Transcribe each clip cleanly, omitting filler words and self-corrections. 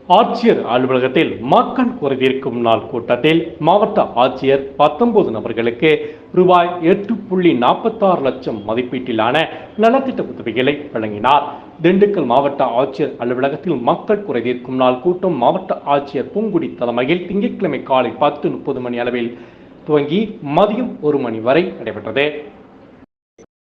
ஆட்சியர் அலுவலகத்தில் மக்கள் குறைதீர்க்கும் நாள் கூட்டத்தில் மாவட்ட ஆட்சியர் 19 நபர்களுக்கு ரூபாய் 8.46 லட்சம் மதிப்பீட்டிலான நலத்திட்ட உதவிகளை வழங்கினார். திண்டுக்கல் மாவட்ட ஆட்சியர் அலுவலகத்தில் மக்கள் குறைதீர்க்கும் நாள் கூட்டம் மாவட்ட ஆட்சியர் பூங்குடி தலைமையில் திங்கட்கிழமை காலை 10:30 மணி அளவில் துவங்கி மதியம் 1 மணி வரை நடைபெற்றது.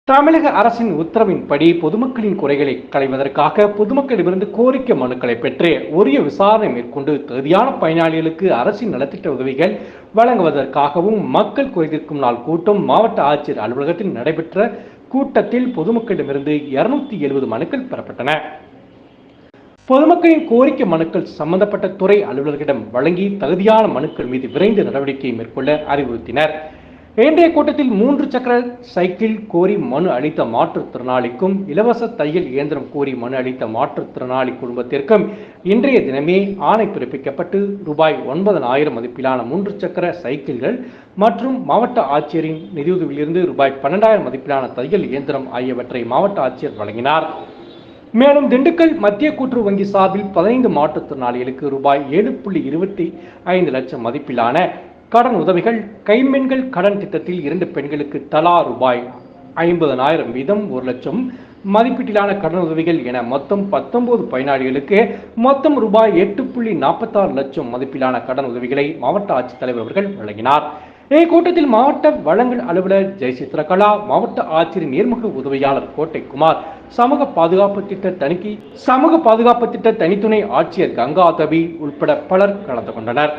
தமிழக அரசின் உத்தரவின்படி பொதுமக்களின் குறைகளை களைவதற்காக பொதுமக்களிடமிருந்து கோரிக்கை மனுக்களை பெற்று உரிய விசாரணை மேற்கொண்டு தகுதியான பயனாளிகளுக்கு அரசின் நலத்திட்ட உதவிகள் வழங்குவதற்காகவும் மக்கள் குறைதீர்க்கும் நாள் கூட்டம் மாவட்ட ஆட்சியர் அலுவலகத்தில் நடைபெற்ற கூட்டத்தில் பொதுமக்களிடமிருந்து 270 மனுக்கள் பெறப்பட்டன. பொதுமக்களின் கோரிக்கை மனுக்கள் சம்பந்தப்பட்ட துறை அலுவலர்களிடம் வழங்கி தகுதியான மனுக்கள் மீது விரைந்து நடவடிக்கை மேற்கொள்ள அறிவுறுத்தினர். இன்றைய கூட்டத்தில் 3 சக்கர சைக்கிள் கோரி மனு அளித்த மாற்றுத்திறனாளிக்கும் இலவச தையல் இயந்திரம் கோரி மனு அளித்த மாற்றுத்திறனாளி குடும்பத்திற்கும் இன்றைய தினமே ஆணை பிறப்பிக்கப்பட்டு ரூபாய் 9,000 மதிப்பிலான 3 சக்கர சைக்கிள்கள் மற்றும் மாவட்ட ஆட்சியரின் நிதியுதவியிலிருந்து ரூபாய் 12,000 மதிப்பிலான தையல் இயந்திரம் ஆகியவற்றை மாவட்ட ஆட்சியர் வழங்கினார். மேலும் திண்டுக்கல் மத்திய கூட்டுறவு வங்கி சார்பில் 15 மாற்றுத்திறனாளிகளுக்கு ரூபாய் 7.25 லட்சம் மதிப்பிலான கடன் உதவிகள், கைம்பெண்கள் கடன் திட்டத்தில் 2 பெண்களுக்கு தலா ரூபாய் 50,000 வீதம் 1 லட்சம் மதிப்பீட்டிலான கடன் உதவிகள் என மொத்தம் 19 பயனாளிகளுக்கு மொத்தம் ரூபாய் 8.46 லட்சம் மதிப்பிலான கடன் உதவிகளை மாவட்ட ஆட்சித்தலைவர் அவர்கள் வழங்கினார். இக்கூட்டத்தில் மாவட்ட வழங்கல் அலுவலர் ஜெயசித்ரகலா, மாவட்ட ஆட்சியரின் நேர்முக உதவியாளர் கோட்டைக்குமார், சமூக பாதுகாப்பு திட்ட தனித்துணை ஆட்சியர் கங்காதவி உட்பட பலர் கலந்து கொண்டனர்.